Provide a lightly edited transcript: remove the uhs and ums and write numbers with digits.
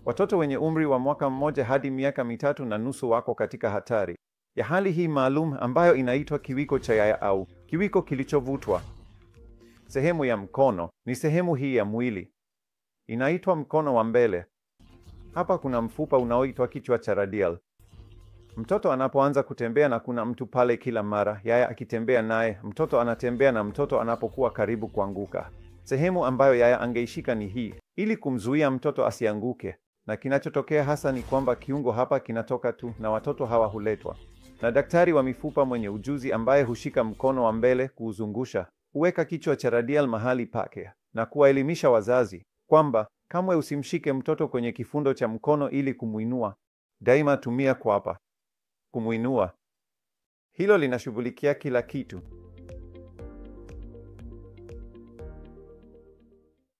Watoto wenye umri wa mwaka mmoja hadi miaka 3.5 wako katika hatari ya hali hii maalum ambayo inaitwa kiwiko cha yaya au kiwiko kilichovutwa. Sehemu ya mkono ni sehemu hii ya mwili, inaitwa mkono wa mbele. Hapa kuna mfupa unaoitwa kichwa cha radial. Mtoto anapoanza kutembea na kuna mtu pale kila mara, yaya akitembea naye, mtoto anatembea na mtoto anapokuwa karibu kuanguka, sehemu ambayo yaya angeishika ni hii, ili kumzuia mtoto asianguke. Na kinachotokea hasa ni kwamba kiungo hapa kinatoka tu, na watoto hawa huletwa na daktari wa mifupa mwenye ujuzi ambaye hushika mkono wa mbele, kuuzungusha, huweka kichwa cha radial mahali pake, na kuwaelimisha wazazi kwamba kamwe usimshike mtoto kwenye kifundo cha mkono ili kumuinua. Daima tumia kwapa kumuinua. Hilo linashughulikia kila kitu.